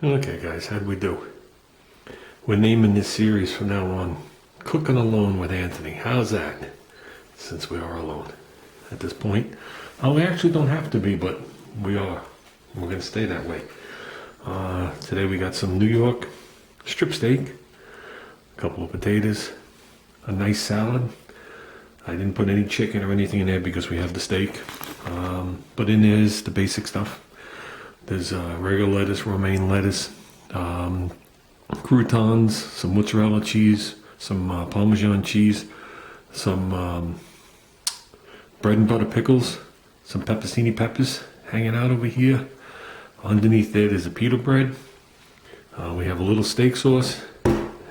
Okay, guys, how'd we do? We're naming this series from now on Cooking Alone with Anthony. How's that? Since we are alone at this point. We actually don't have to be, but we are. We're going to stay that way. Today we got some New York strip steak, a couple of potatoes, a nice salad. I didn't put any chicken or anything in there because we have the steak. But in there is the basic stuff. There's regular lettuce, romaine lettuce, croutons, some mozzarella cheese, some Parmesan cheese, some bread and butter pickles, some pepperoni peppers hanging out over here. Underneath there, there's a pita bread. We have a little steak sauce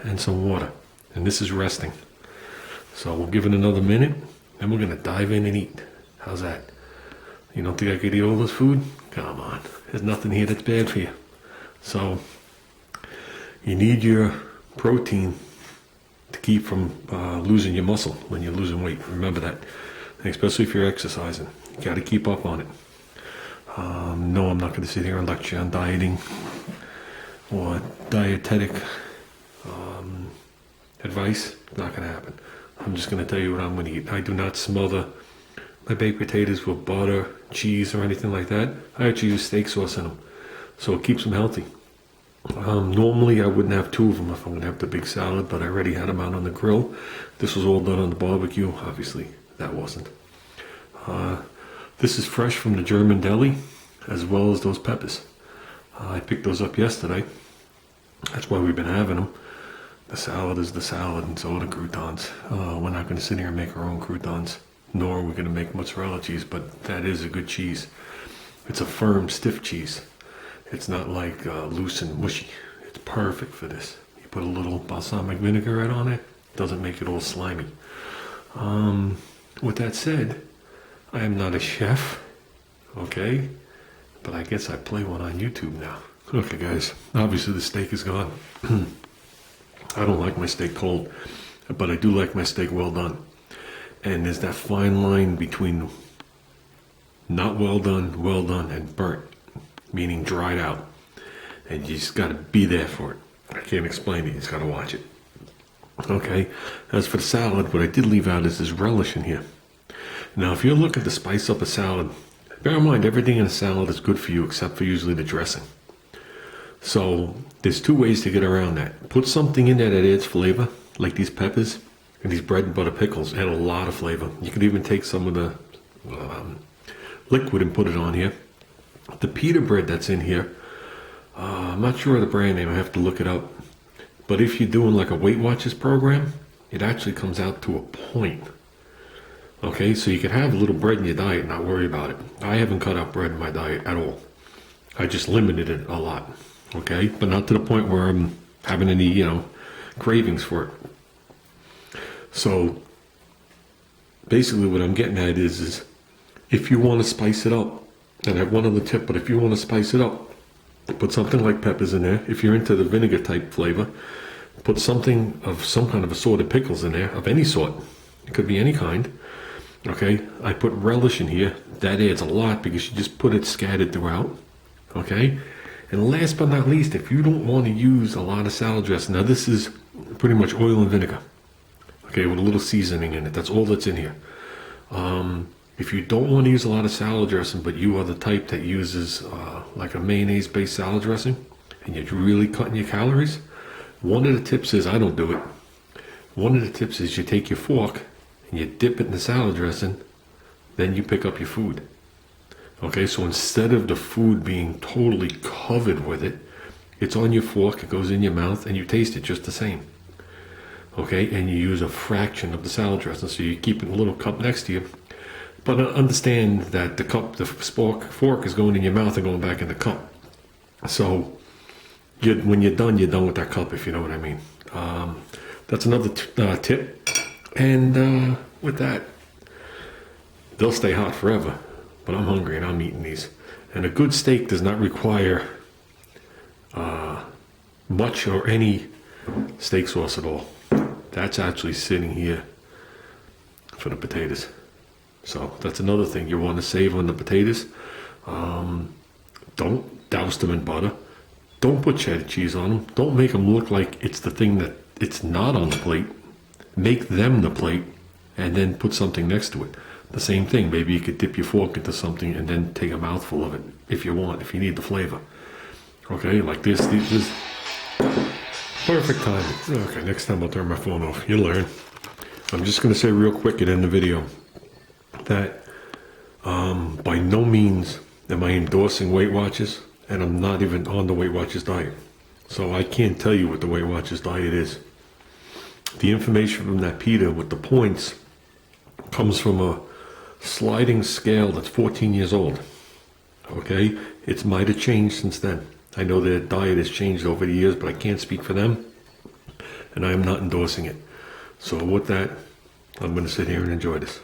and some water. And this is resting. So we'll give it another minute, and we're going to dive in and eat. How's that? You don't think I could eat all this food? Come on. There's nothing here that's bad for you. So you need your protein to keep from losing your muscle when you're losing weight. Remember that. And especially if you're exercising. You got to keep up on it. No, I'm not going to sit here and lecture on dieting or dietetic advice. Not going to happen. I'm just going to tell you what I'm going to eat. I do not smother my baked potatoes with butter, cheese, or anything like that. I actually use steak sauce in them, so it keeps them healthy. Normally I wouldn't have two of them if I'm going to have the big salad, but I already had them out on the grill. This was all done on the barbecue. Obviously, that wasn't. This is fresh from the German deli, as well as those peppers. I picked those up yesterday. That's why we've been having them. The salad is the salad, and so are the croutons. We're not going to sit here and make our own croutons, nor are we going to make mozzarella cheese, but that is a good cheese. It's a firm, stiff cheese. It's not like loose and mushy. It's perfect for this. You put a little balsamic vinaigrette on it, doesn't make it all slimy. With that said, I am not a chef, okay? But I guess I play one on YouTube now. Okay, guys, obviously the steak is gone. I don't like my steak cold, but I do like my steak well done. And there's that fine line between not well done, and burnt, meaning dried out. And you just gotta be there for it. I can't explain it, you just gotta watch it. Okay, as for the salad, what I did leave out is this relish in here. Now, if you're looking to spice up a salad, bear in mind everything in a salad is good for you except for usually the dressing. So there's two ways to get around that. Put something in there that adds flavor, like these peppers and these bread and butter pickles add a lot of flavor. You could even take some of the liquid and put it on here. The pita bread that's in here, I'm not sure of the brand name, I have to look it up. But if you're doing like a Weight Watchers program, it actually comes out to a point. Okay, so you can have a little bread in your diet and not worry about it. I haven't cut out bread in my diet at all. I just limited it a lot. Okay, but not to the point where I'm having any, cravings for it. So basically what I'm getting at is if you want to spice it up, and I have one other tip, but if you want to spice it up, put something like peppers in there. If you're into the vinegar type flavor, put something of some kind of assorted pickles in there, of any sort. It could be any kind. Okay, I put relish in here. That adds a lot because you just put it scattered throughout. Okay, and last but not least, if you don't want to use a lot of salad dressing, now this is pretty much oil and vinegar. Okay, with a little seasoning in it. That's all that's in here. If you don't want to use a lot of salad dressing, but you are the type that uses like a mayonnaise-based salad dressing, and you're really cutting your calories, one of the tips is, I don't do it. One of the tips is you take your fork and you dip it in the salad dressing, then you pick up your food. Okay, so instead of the food being totally covered with it, it's on your fork, it goes in your mouth, and you taste it just the same. Okay, and you use a fraction of the salad dressing, so you keep it in a little cup next to you. But understand that the fork is going in your mouth and going back in the cup. So when you're done with that cup, if you know what I mean. That's another tip. And with that, they'll stay hot forever. But I'm hungry and I'm eating these. And a good steak does not require much or any steak sauce at all. That's actually sitting here for the potatoes. So that's another thing you want to save on the potatoes. Don't douse them in butter. Don't put cheddar cheese on them. Don't make them look like it's the thing that it's not on the plate. Make them the plate and then put something next to it. The same thing. Maybe you could dip your fork into something and then take a mouthful of it if you want, if you need the flavor. Okay, like this perfect timing. Okay, next time I'll turn my phone off. You'll learn. I'm just going to say real quick and end the video that by no means am I endorsing Weight Watchers, and I'm not even on the Weight Watchers diet. So I can't tell you what the Weight Watchers diet is. The information from that pita with the points comes from a sliding scale that's 14 years old. Okay, it might have changed since then. I know their diet has changed over the years, but I can't speak for them, and I am not endorsing it. So with that, I'm going to sit here and enjoy this.